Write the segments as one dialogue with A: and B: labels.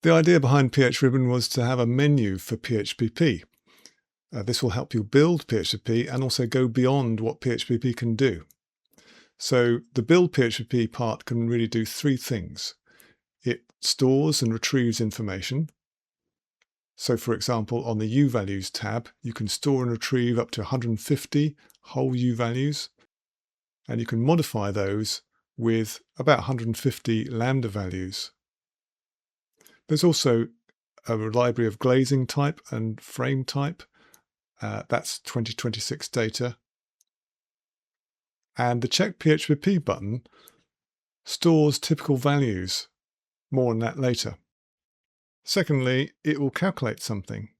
A: The idea behind PHribbon was to have a menu for PHPP. This will help you build PHPP and also go beyond what PHPP can do. So the build PHPP part can really do three things. It stores and retrieves information. So for example, on the U values tab, you can store and retrieve up to 150 whole U values, and you can modify those with about 150 lambda values. There's also a library of glazing type and frame type. That's 2026 data. And the Check PHPP button stores typical values. More on that later. Secondly, it will calculate something.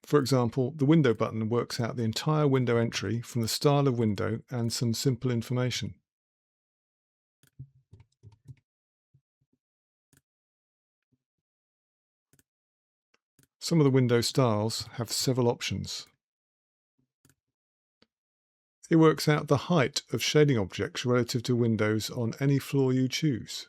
A: For example, the window button works out the entire window entry from the style of window and some simple information. Some of the window styles have several options. It works out the height of shading objects relative to windows on any floor you choose.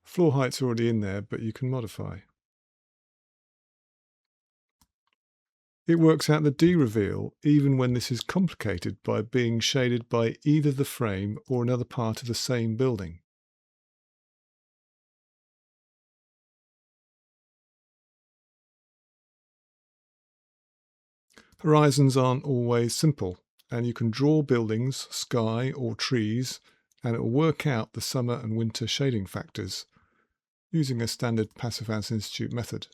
A: Floor height's already in there, but you can modify. It works out the D-reveal even when this is complicated by being shaded by either the frame or another part of the same building. Horizons aren't always simple, and you can draw buildings, sky or trees, and it will work out the summer and winter shading factors using a standard Passive House Institute method.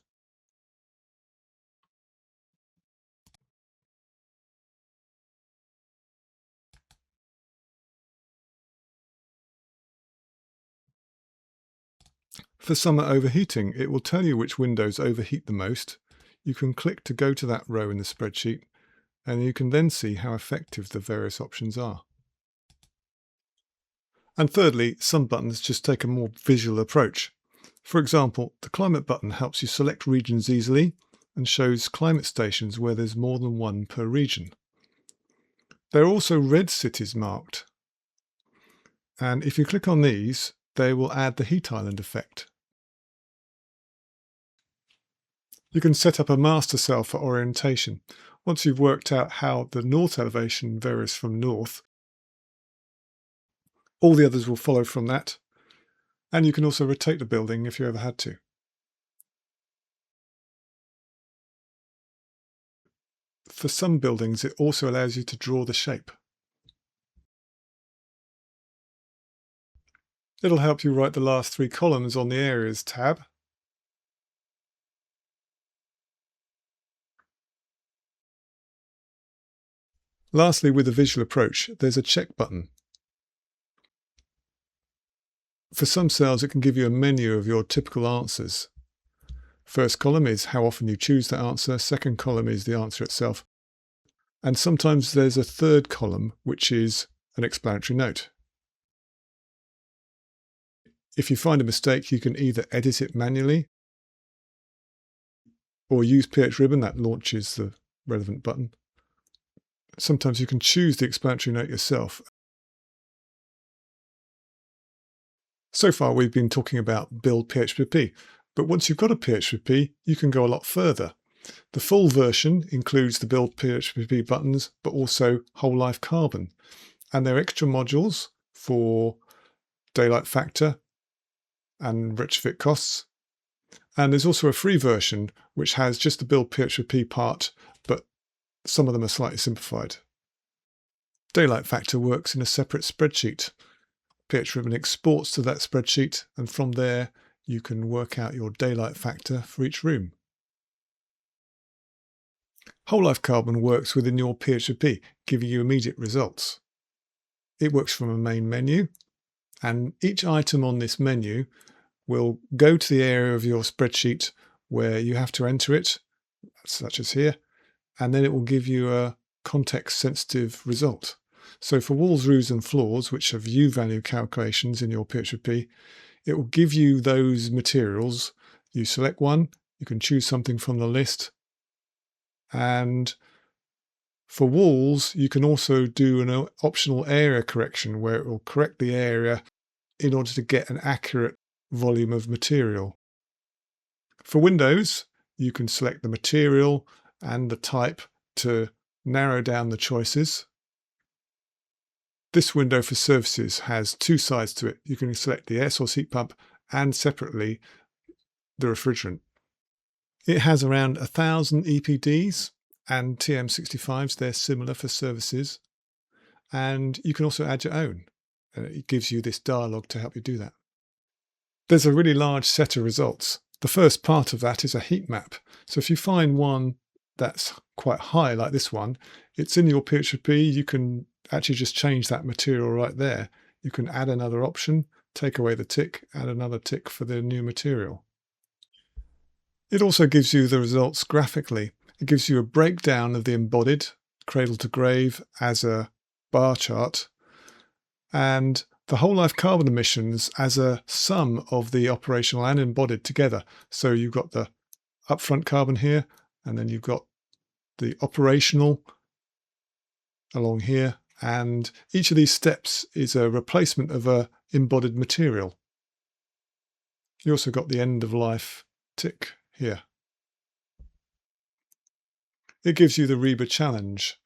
A: For summer overheating, it will tell you which windows overheat the most. You can click to go to that row in the spreadsheet, and you can then see how effective the various options are. And thirdly, some buttons just take a more visual approach. For example, the climate button helps you select regions easily and shows climate stations where there's more than one per region. There are also red cities marked, and if you click on these, they will add the heat island effect. You can set up a master cell for orientation. Once you've worked out how the north elevation varies from north, all the others will follow from that, and you can also rotate the building if you ever had to. For some buildings, it also allows you to draw the shape. It'll help you write the last three columns on the Areas tab. Lastly, with the visual approach, there's a check button. For some cells, it can give you a menu of your typical answers. First column is how often you choose that answer, second column is the answer itself, and sometimes there's a third column which is an explanatory note. If you find a mistake, you can either edit it manually or use PHribbon, that launches the relevant button. Sometimes you can choose the explanatory note yourself. So far we've been talking about build PHPP, but once you've got a PHPP, you can go a lot further. The full version includes the build PHPP buttons, but also whole life carbon. And there are extra modules for daylight factor and retrofit costs. And there's also a free version which has just the build PHPP part, but some of them are slightly simplified. Daylight factor works in a separate spreadsheet. PHribbon exports to that spreadsheet, and from there you can work out your daylight factor for each room. Whole life carbon works within your PHPP, giving you immediate results. It works from a main menu, and each item on this menu will go to the area of your spreadsheet where you have to enter it, such as here, and then it will give you a context-sensitive result. So for walls, roofs and floors, which have U-value calculations in your PHPP, it will give you those materials. You select one, you can choose something from the list, and For walls, you can also do an optional area correction where it will correct the area in order to get an accurate volume of material. For windows, you can select the material and the type to narrow down the choices. This window for surfaces has two sides to it. You can select the air source heat pump and separately the refrigerant. It has around 1,000 EPDs and TM65s. They're similar for services. And you can also add your own. It gives you this dialog to help you do that. There's a really large set of results. The first part of that is a heat map. So if you find one that's quite high, like this one, it's in your PHPP. You can actually just change that material right there. You can add another option, take away the tick, add another tick for the new material. It also gives you the results graphically. It gives you a breakdown of the embodied, cradle to grave, as a bar chart, and the whole life carbon emissions as a sum of the operational and embodied together. So you've got the upfront carbon here, and then you've got the operational along here, and each of these steps is a replacement of a embodied material. You also got the end of life tick here. It gives you the RIBA challenge,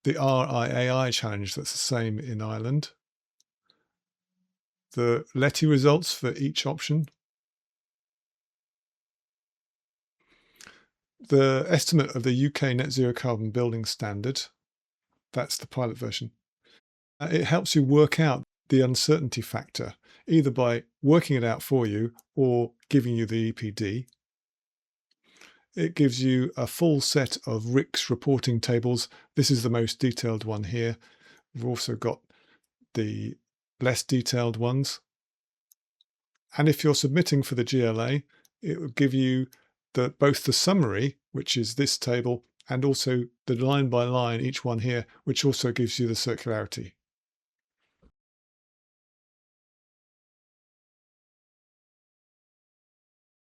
A: the RIAI challenge that's the same in Ireland, the LETI results for each option, the estimate of the UK net zero carbon building standard, that's the pilot version. It helps you work out the uncertainty factor, either by working it out for you or giving you the EPD. It gives you a full set of RICS reporting tables. This is the most detailed one here. We've also got the less detailed ones. And if you're submitting for the GLA, it will give you both the summary, which is this table, and also the line by line, each one here, which also gives you the circularity.